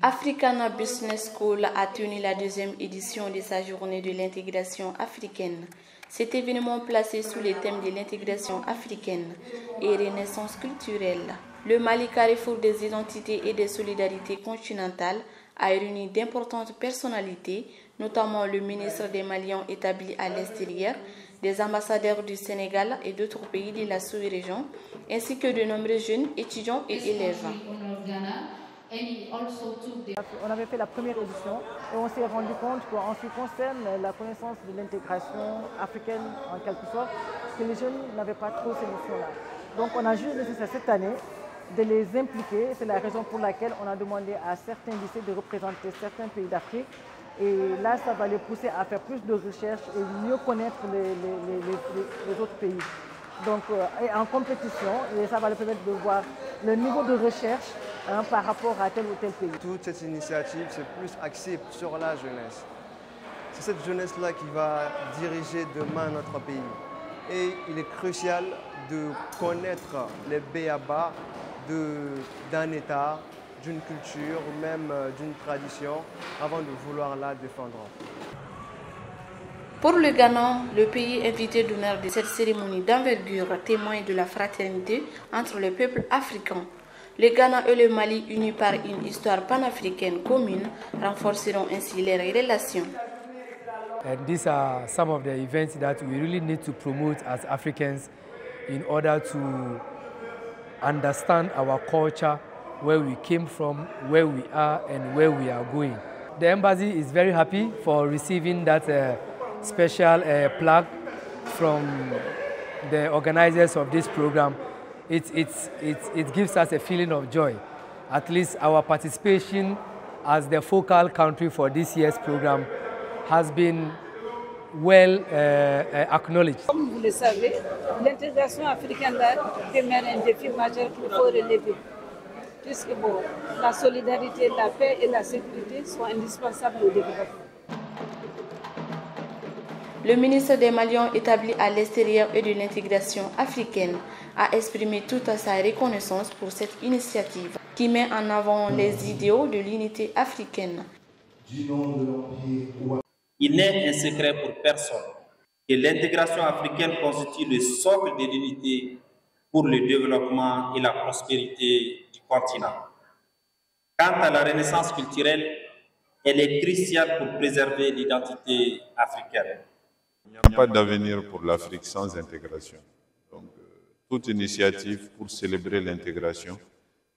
Africana Business School a tenu la deuxième édition de sa journée de l'intégration africaine. Cet événement placé sous le thème de l'intégration africaine et renaissance culturelle. Le Mali, carrefour des identités et des solidarités continentales, a réuni d'importantes personnalités, notamment le ministre des Maliens établi à l'extérieur, des ambassadeurs du Sénégal et d'autres pays de la sous-région, ainsi que de nombreux jeunes étudiants et élèves. On avait fait la première édition et on s'est rendu compte qu'en ce qui concerne la connaissance de l'intégration africaine en quelque sorte, que les jeunes n'avaient pas trop ces notions-là. Donc on a jugé nécessaire cette année de les impliquer. C'est la raison pour laquelle on a demandé à certains lycées de représenter certains pays d'Afrique. Et là, ça va les pousser à faire plus de recherches et mieux connaître les autres pays. Donc, en compétition, et ça va leur permettre de voir le niveau de recherche par rapport à tel ou tel pays. Toute cette initiative, c'est plus axé sur la jeunesse. C'est cette jeunesse-là qui va diriger demain notre pays. Et il est crucial de connaître les b.a.-ba d'un État, d'une culture ou même d'une tradition avant de vouloir la défendre. Pour le Ghana, le pays invité d'honneur de cette cérémonie d'envergure témoigne de la fraternité entre les peuples africains. Le Ghana et le Mali, unis par une histoire panafricaine commune, renforceront ainsi leurs relations. And these are some of the events that we really need to promote as Africans in order to understand our culture, where we came from, where we are, and where we are going. The embassy is very happy for receiving that special plaque from the organizers of this program. It gives us a feeling of joy. At least our participation as the focal country for this year's program has been well acknowledged. Comme vous le savez, l'intégration africaine demeure un défi majeur qu'il faut relever, puisque la solidarité, la paix et la sécurité sont indispensables au développement. Le ministre des Maliens établi à l'extérieur et de l'intégration africaine a exprimé toute sa reconnaissance pour cette initiative qui met en avant les idéaux de l'unité africaine. Il n'est un secret pour personne que l'intégration africaine constitue le socle de l'unité pour le développement et la prospérité du continent. Quant à la renaissance culturelle, elle est cruciale pour préserver l'identité africaine. Il n'y a pas d'avenir pour l'Afrique sans intégration. Donc, toute initiative pour célébrer l'intégration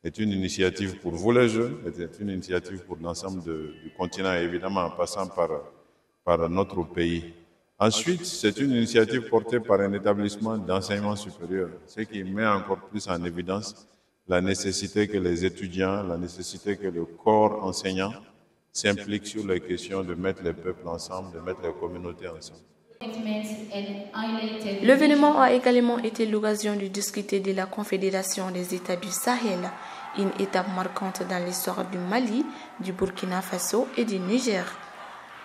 est une initiative pour vous les jeunes, est une initiative pour l'ensemble du continent, évidemment en passant par notre pays. Ensuite, c'est une initiative portée par un établissement d'enseignement supérieur, ce qui met encore plus en évidence la nécessité que les étudiants, la nécessité que le corps enseignant s'implique sur les questions de mettre les peuples ensemble, de mettre les communautés ensemble. L'événement a également été l'occasion de discuter de la Confédération des États du Sahel, une étape marquante dans l'histoire du Mali, du Burkina Faso et du Niger.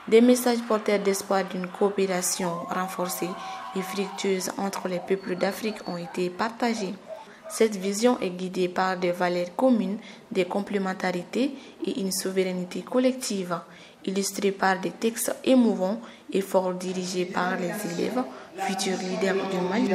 Des messages porteurs d'espoir d'une coopération renforcée et fructueuse entre les peuples d'Afrique ont été partagés. Cette vision est guidée par des valeurs communes, des complémentarités et une souveraineté collective, illustrée par des textes émouvants et forts dirigés par les élèves, futurs leaders du Mali.